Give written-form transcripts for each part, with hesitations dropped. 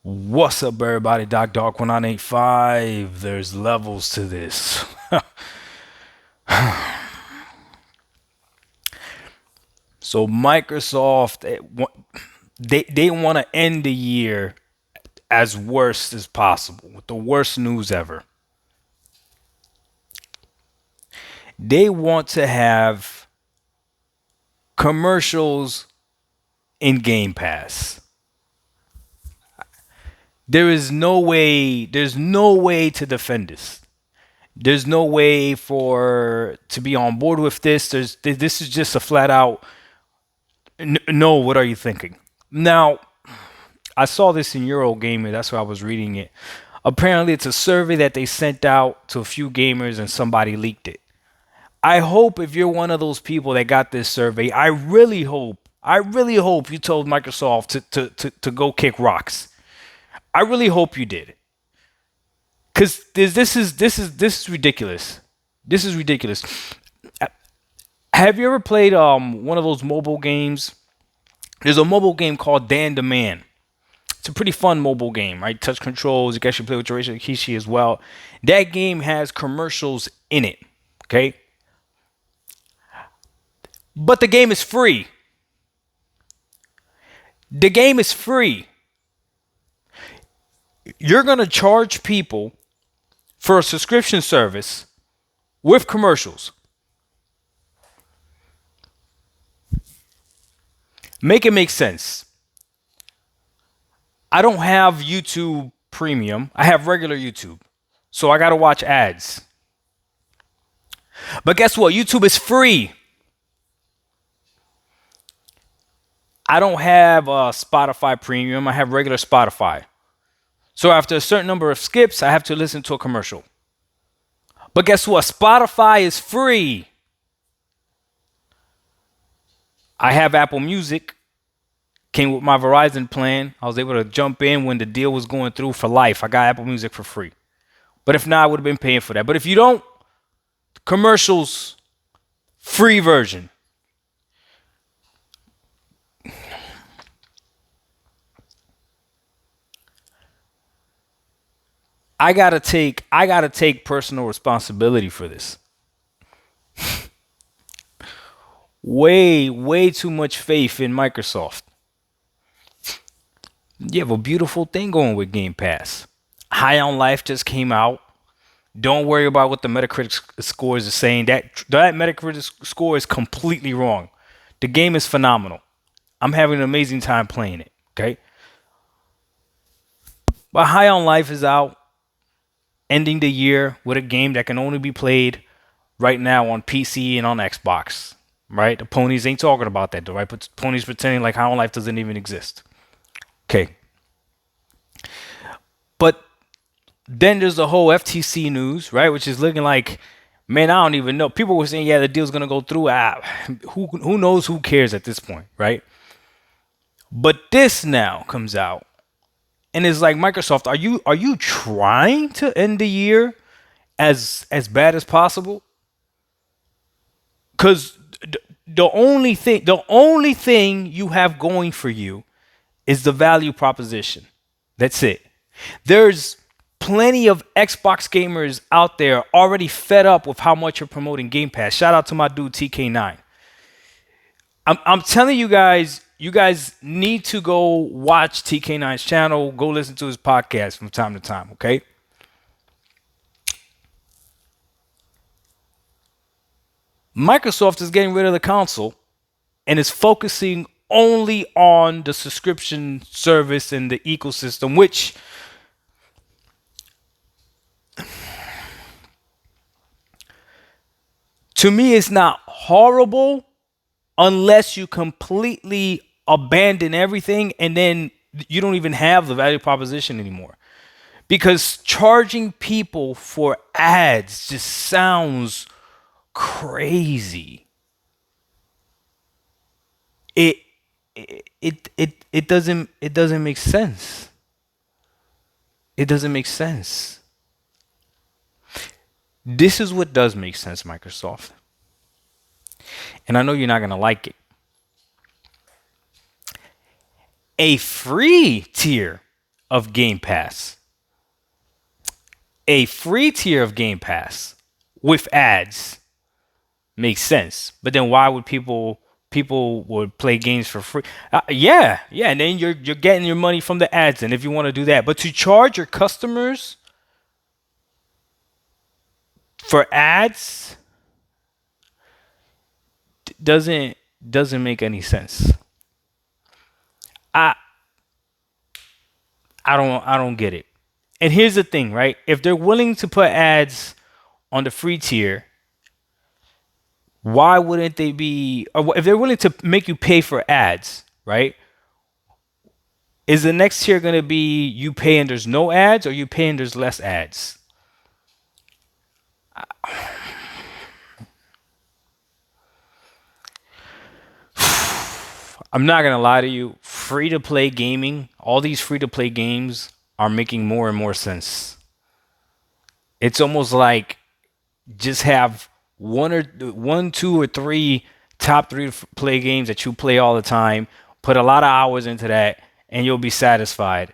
What's up, everybody? Dark 1985. There's levels to this. So Microsoft, they want to end the year as worst as possible with the worst news ever. They want to have commercials in Game Pass. There's no way to defend this. There's no way for to be on board with this. This is just a flat out no. What are you thinking? Now, I saw this in Eurogamer. That's why I was reading it. Apparently, it's a survey that they sent out to a few gamers, and somebody leaked it. I hope if you're one of those people that got this survey, I really hope you told Microsoft to go kick rocks. I really hope you did. Cause this is ridiculous. This is ridiculous. Have you ever played one of those mobile games? There's a mobile game called Dan the Man. It's a pretty fun mobile game, right? Touch controls. You can actually play with your Kishi as well. That game has commercials in it. Okay, but the game is free. The game is free. You're gonna charge people for a subscription service with commercials. Make it make sense. I don't have YouTube Premium. I have regular YouTube. So I got to watch ads. But guess what? YouTube is free. I don't have Spotify Premium. I have regular Spotify. So after a certain number of skips, I have to listen to a commercial. But guess what? Spotify is free. I have Apple Music. Came with my Verizon plan. I was able to jump in when the deal was going through for life. I got Apple Music for free. But if not, I would have been paying for that. But if you don't, commercials, free version. I gotta take personal responsibility for this. Way too much faith in Microsoft. You have a beautiful thing going with Game Pass. High on Life just came out. Don't worry about what the Metacritic scores are saying. That Metacritic score is completely wrong. The game is phenomenal. I'm having an amazing time playing it. Okay, but High on Life is out, ending the year with a game that can only be played right now on PC and on Xbox. Right? The ponies ain't talking about that though, right? But ponies pretending like High on Life doesn't even exist. Okay, but then there's the whole FTC news, right? Which is looking like, man, I don't even know. People were saying, yeah, the deal's gonna go through. Who knows? Who cares at this point, right? But this now comes out, and it's like, Microsoft, are you trying to end the year as bad as possible? Because the only thing you have going for you is the value proposition. That's it. There's plenty of Xbox gamers out there already fed up with how much you're promoting Game Pass. Shout out to my dude TK9. I'm telling you guys need to go watch TK9's channel. Go listen to his podcast from time to time, okay? Microsoft is getting rid of the console and is focusing only on the subscription service and the ecosystem, which to me is not horrible unless you completely abandon everything and then you don't even have the value proposition anymore. Because charging people for ads just sounds crazy. It it doesn't make sense. It doesn't make sense. This is what does make sense, Microsoft. And I know you're not gonna like it. A free tier of Game Pass, a free tier of Game Pass with ads makes sense. But then why would people would play games for free? Yeah, yeah, and then you're getting your money from the ads, and if you want to do that, but to charge your customers for ads doesn't doesn't make any sense. I I don't get it. And here's the thing, right? If they're willing to put ads on the free tier, why wouldn't they be? Or if they're willing to make you pay for ads, right? Is the next tier going to be you pay and there's no ads, or you pay and there's less ads? I'm not gonna lie to you. Free to play gaming, all these free to play games are making more and more sense. It's almost like just have one, two, or three top three play games that you play all the time. Put a lot of hours into that, and you'll be satisfied.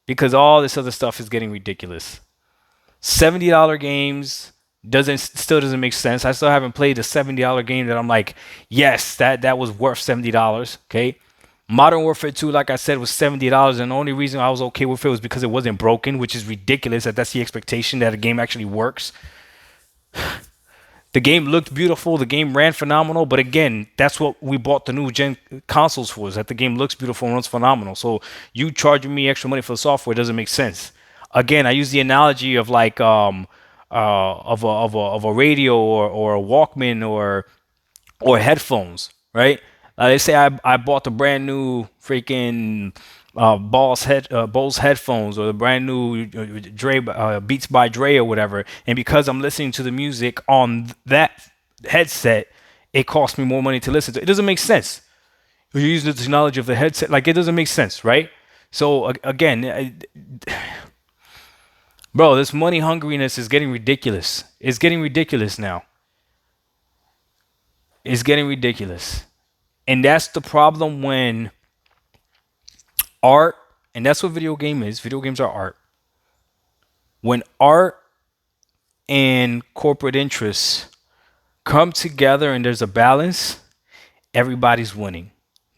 Because all this other stuff is getting ridiculous. $70 games doesn't still doesn't make sense. I still haven't played a $70 game that I'm like, yes, that was worth $70. Okay. Modern Warfare 2, like I said, was $70, and the only reason I was okay with it was because it wasn't broken, which is ridiculous. That's the expectation that a game actually works. The game looked beautiful. The game ran phenomenal. But again, that's what we bought the new gen consoles for, is that the game looks beautiful and runs phenomenal. So you charging me extra money for the software doesn't make sense. Again, I use the analogy of like of a radio or a Walkman or headphones, right? They say I bought the brand new freaking Bose headphones, or the brand new Beats by Dre or whatever, and because I'm listening to the music on that headset, it costs me more money to listen to. It doesn't make sense. You're using the technology of the headset, like it doesn't make sense, right? So again, bro, this money hungriness is getting ridiculous. It's getting ridiculous now. It's getting ridiculous. And that's the problem when art, and that's what video game is. Video games are art. When art and corporate interests come together and there's a balance, everybody's winning.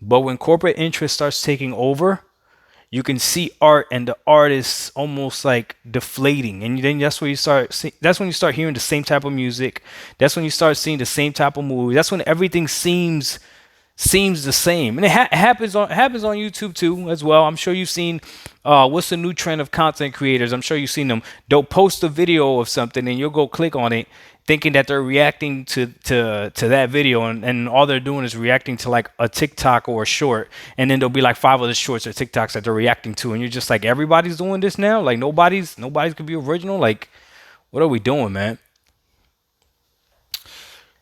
But when corporate interest starts taking over, you can see art and the art is almost like deflating, and then that's when you start hearing the same type of music. That's when you start seeing the same type of movie. That's when everything seems the same, and it happens on YouTube too as well. I'm sure you've seen what's the new trend of content creators. I'm sure you've seen them. They'll post a video of something, and you'll go click on it, thinking that they're reacting to that video, and all they're doing is reacting to like a TikTok or a short, and then there'll be like five other shorts or TikToks that they're reacting to, and you're just like, everybody's doing this now. Like nobody's gonna be original. Like, what are we doing, man?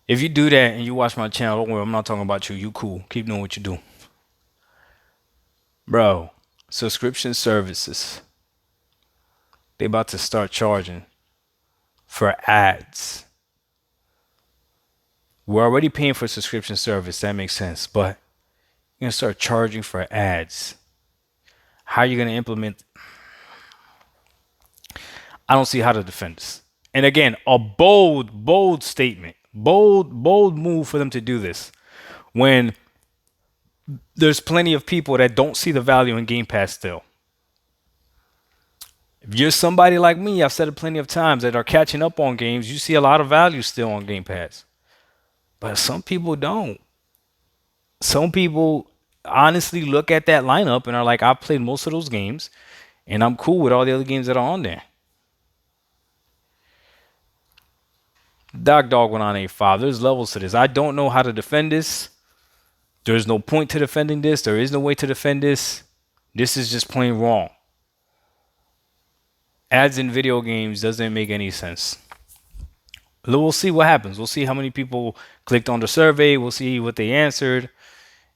If you do that and you watch my channel, don't worry, I'm not talking about you. You cool. Keep doing what you do. Bro, subscription services, they about to start charging for ads. We're already paying for subscription service. That makes sense. But you're going to start charging for ads. How are you going to implement? I don't see how to defend this. And again, a bold statement. Bold move for them to do this, when there's plenty of people that don't see the value in Game Pass still. If you're somebody like me, I've said it plenty of times, that are catching up on games, you see a lot of value still on Game Pass. But some people don't. Some people honestly look at that lineup and are like, I've played most of those games and I'm cool with all the other games that are on there. Dog went on A5. There's levels to this. I don't know how to defend this. There's no point to defending this. There is no way to defend this. This is just plain wrong. Ads in video games doesn't make any sense. We'll see what happens. We'll see how many people clicked on the survey. We'll see what they answered.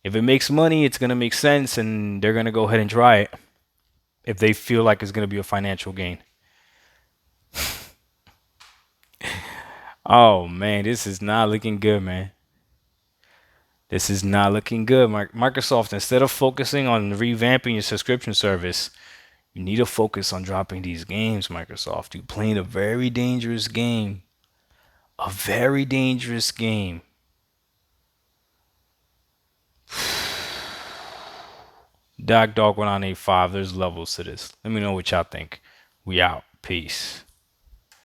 If it makes money, it's going to make sense, and they're going to go ahead and try it if they feel like it's going to be a financial gain. Oh, man, this is not looking good, man. This is not looking good. Microsoft, instead of focusing on revamping your subscription service, You need to focus on dropping these games, Microsoft. You're playing a very dangerous game. A very dangerous game. Dog 1985. There's levels to this. Let me know what y'all think. We out. Peace.